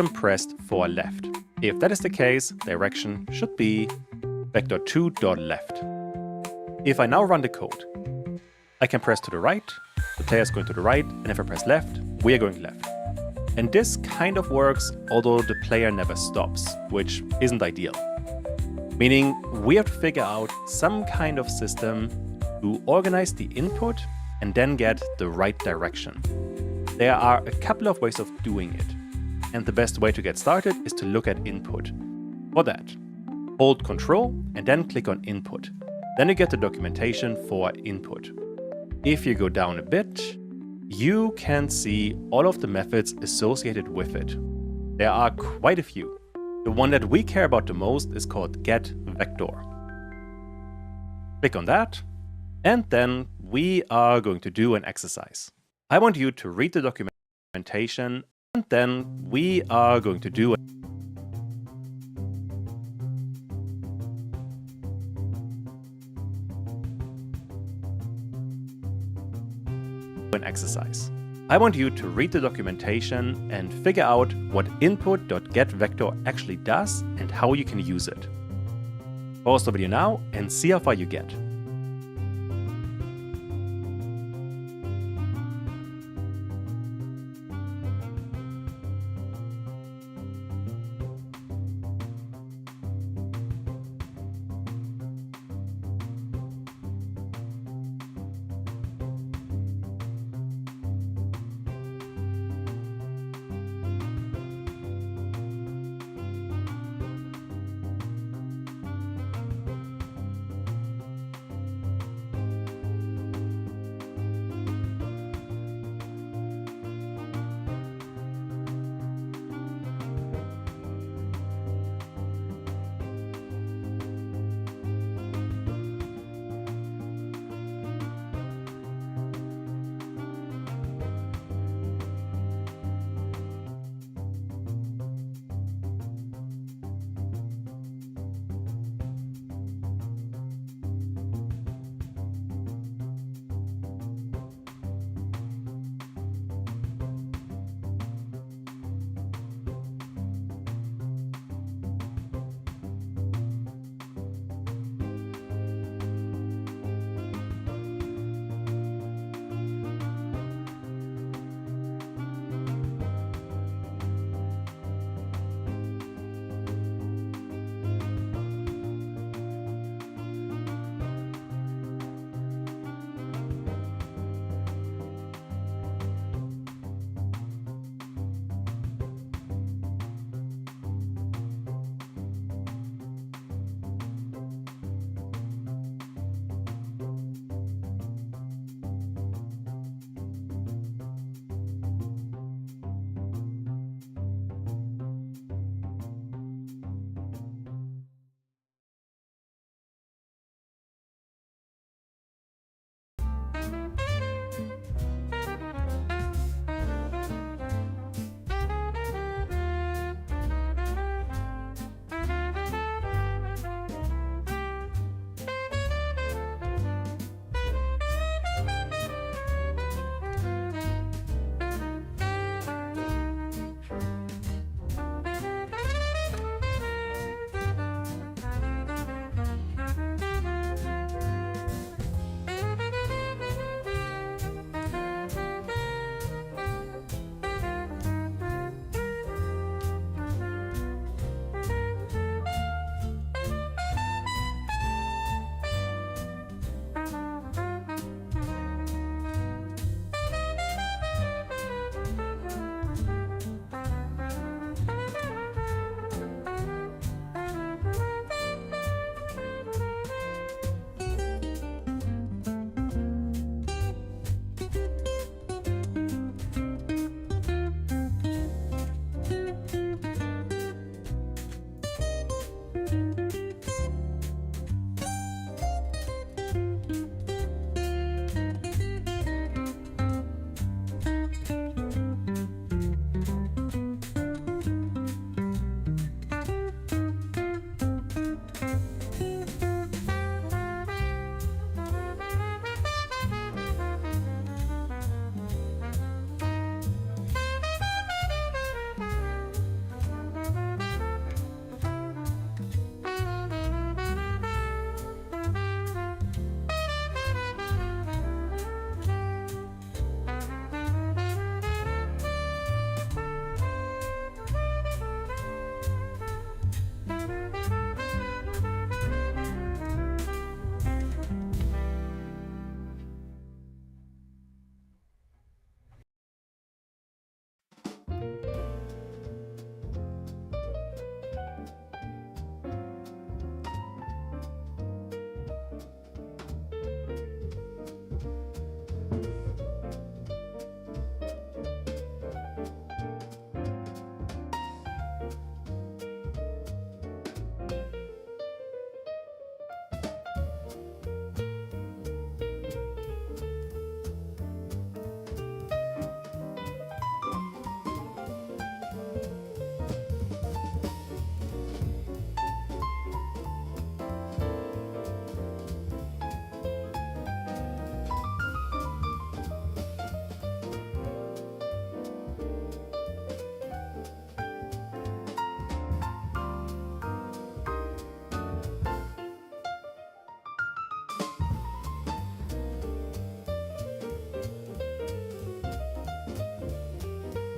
pressed for left. If that is the case, direction should be vector2.left. If I now run the code, I can press to the right, the player is going to the right, and if I press left, we are going left. And this kind of works, although the player never stops, which isn't ideal. Meaning we have to figure out some kind of system to organize the input and then get the right direction. There are a couple of ways of doing it, and the best way to get started is to look at input. For that, hold Ctrl and then click on input. Then you get the documentation for input. If you go down a bit, you can see all of the methods associated with it. There are quite a few. The one that we care about the most is called getVector. Click on that, and then we are going to do an exercise. I want you to read the documentation, and then we are going to do an exercise. I want you to read the documentation and figure out what input.getVector actually does and how you can use it. Pause the video now and see how far you get.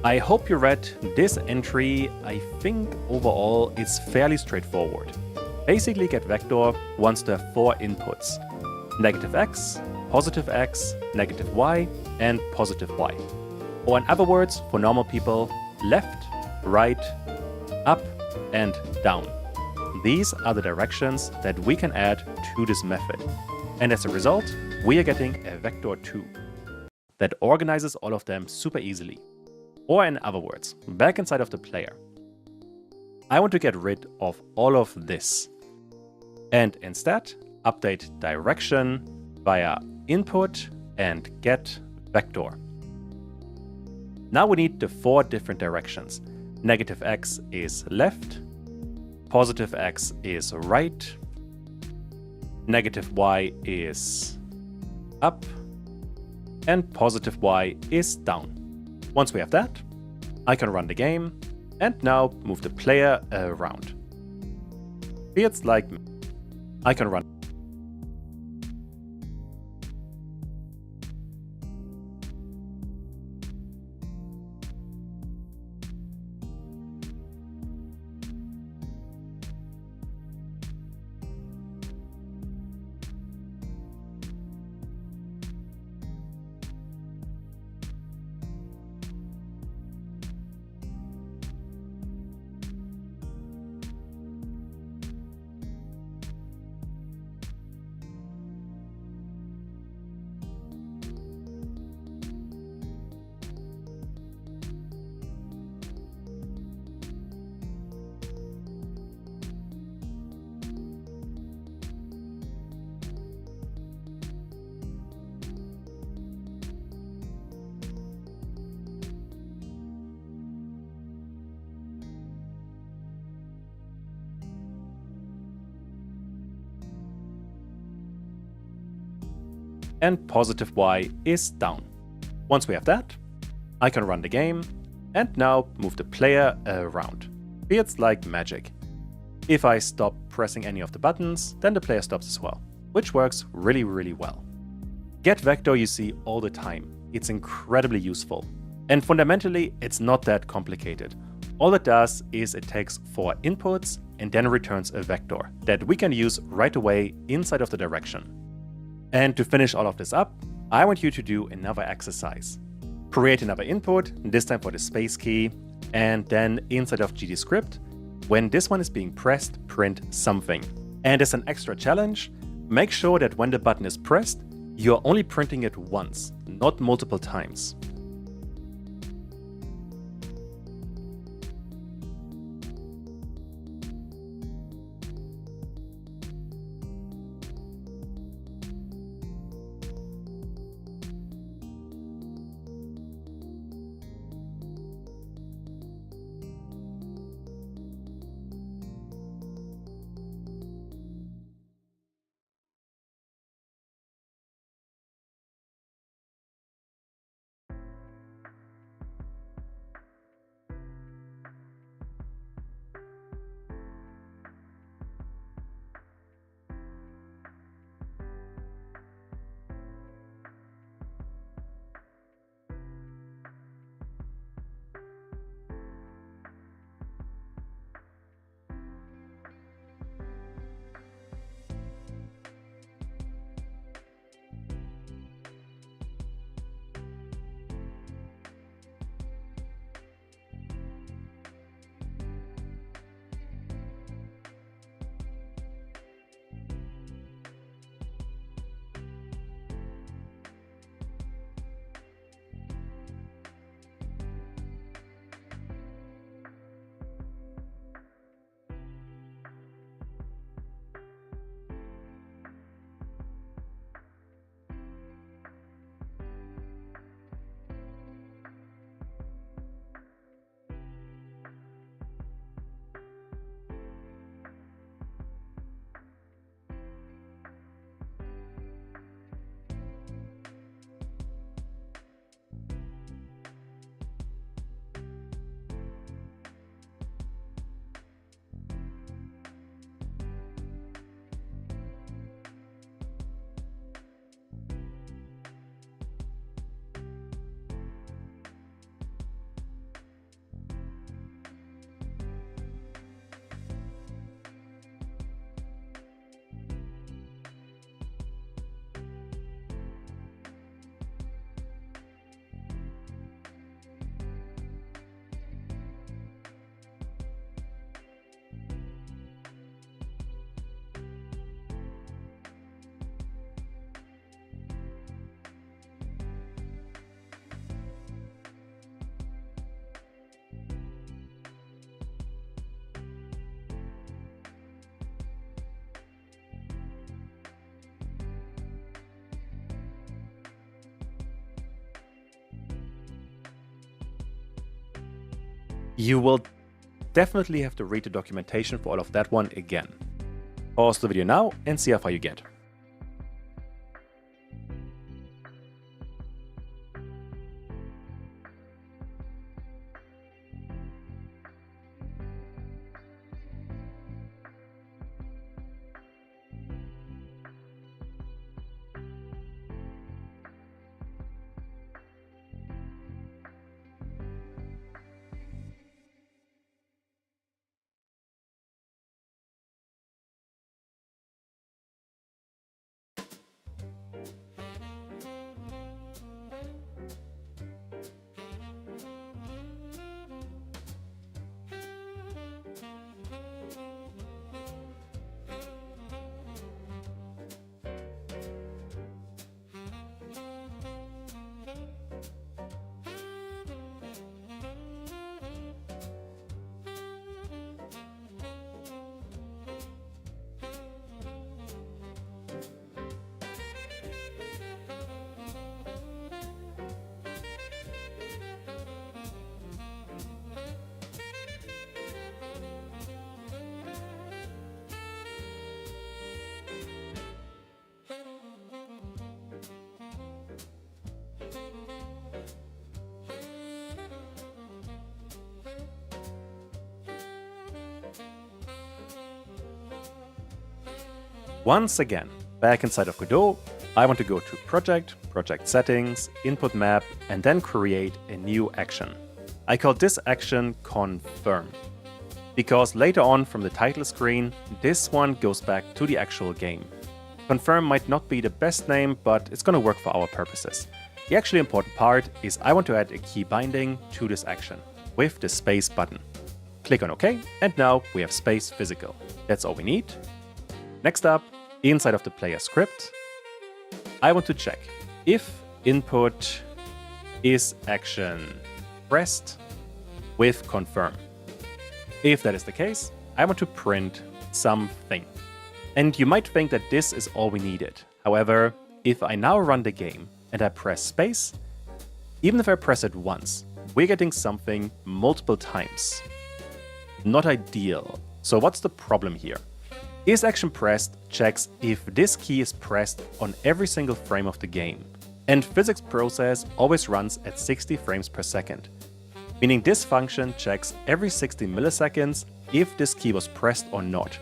I hope you read this entry. I think overall it's fairly straightforward. Basically get-vector wants to have 4 inputs: negative x, negative y, and positive y. Or in other words, for normal people, left, right, up, and down. These are the directions that we can add to this method. And as a result, we are getting a vector 2 that organizes all of them super easily. Or in other words, back inside of the player, I want to get rid of all of this and instead update direction via input and get vector. Now we need the 4 different directions. Negative x is left, positive x is right, negative y is up, and positive y is down. Once we have that, I can run the game and now move the player around. Feels like I can run. And positive y is down. Once we have that, I can run the game and now move the player around. Feels like magic. If I stop pressing any of the buttons, then the player stops as well, which works really, really well. Get vector you see all the time. It's incredibly useful. And fundamentally, it's not that complicated. All it does is it takes 4 inputs and then returns a vector that we can use right away inside of the direction. And to finish all of this up, I want you to do another exercise. Create another input, this time for the space key, and then inside of GDScript, when this one is being pressed, print something. And as an extra challenge, make sure that when the button is pressed, you're only printing it once, not multiple times. You will definitely have to read the documentation for all of that one again. Pause the video now and see how far you get. Once again, back inside of Godot, I want to go to Project, Project Settings, Input Map, and then create a new action. I call this action Confirm, because later on from the title screen, this one goes back to the actual game. Confirm might not be the best name, but it's gonna work for our purposes. The actually important part is I want to add a key binding to this action with the space button. Click on OK, and now we have space physical. That's all we need. Next up, inside of the player script, I want to check if input is action pressed with confirm. If that is the case, I want to print something. And you might think that this is all we needed. However, if I now run the game and I press space, even if I press it once, we're getting something multiple times. Not ideal. So what's the problem here? Is action pressed checks if this key is pressed on every single frame of the game. And physics process always runs at 60 frames per second. Meaning this function checks every 60 milliseconds if this key was pressed or not.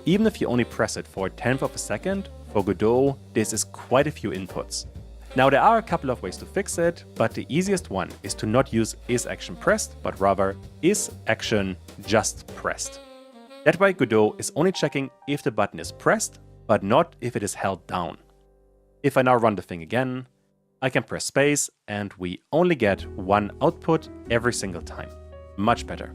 Even if you only press it for a tenth of a second, for Godot, this is quite a few inputs. Now there are a couple of ways to fix it, but the easiest one is to not use is action pressed, but rather is action just pressed. That way Godot is only checking if the button is pressed, but not if it is held down. If I now run the thing again, I can press space and we only get one output every single time. Much better.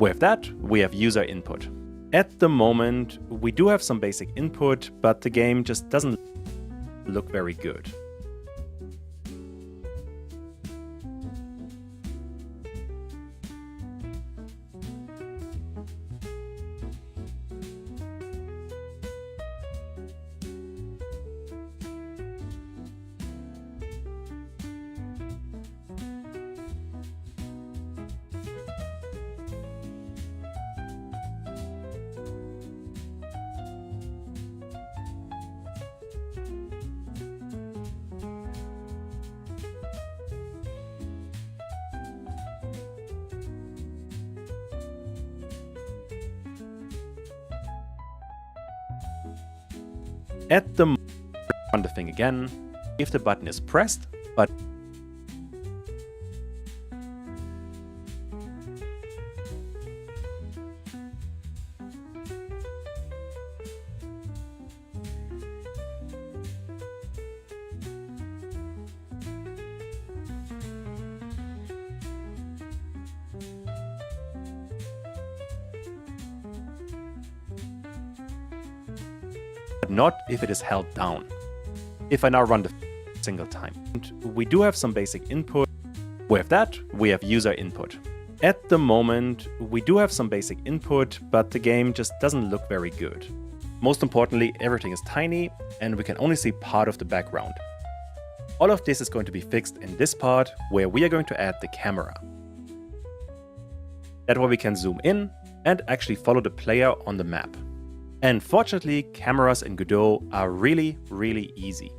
With that, we have user input. At the moment, we do have some basic input, but the game just doesn't look very good. At the moment, run the thing again, if the button is pressed, but not if it is held down. If I now run the single time, we do have some basic input. With that, we have user input. At the moment, we do have some basic input, but the game just doesn't look very good. Most importantly, everything is tiny and we can only see part of the background. All of this is going to be fixed in this part where we are going to add the camera. That way we can zoom in and actually follow the player on the map. And fortunately, cameras in Godot are really easy.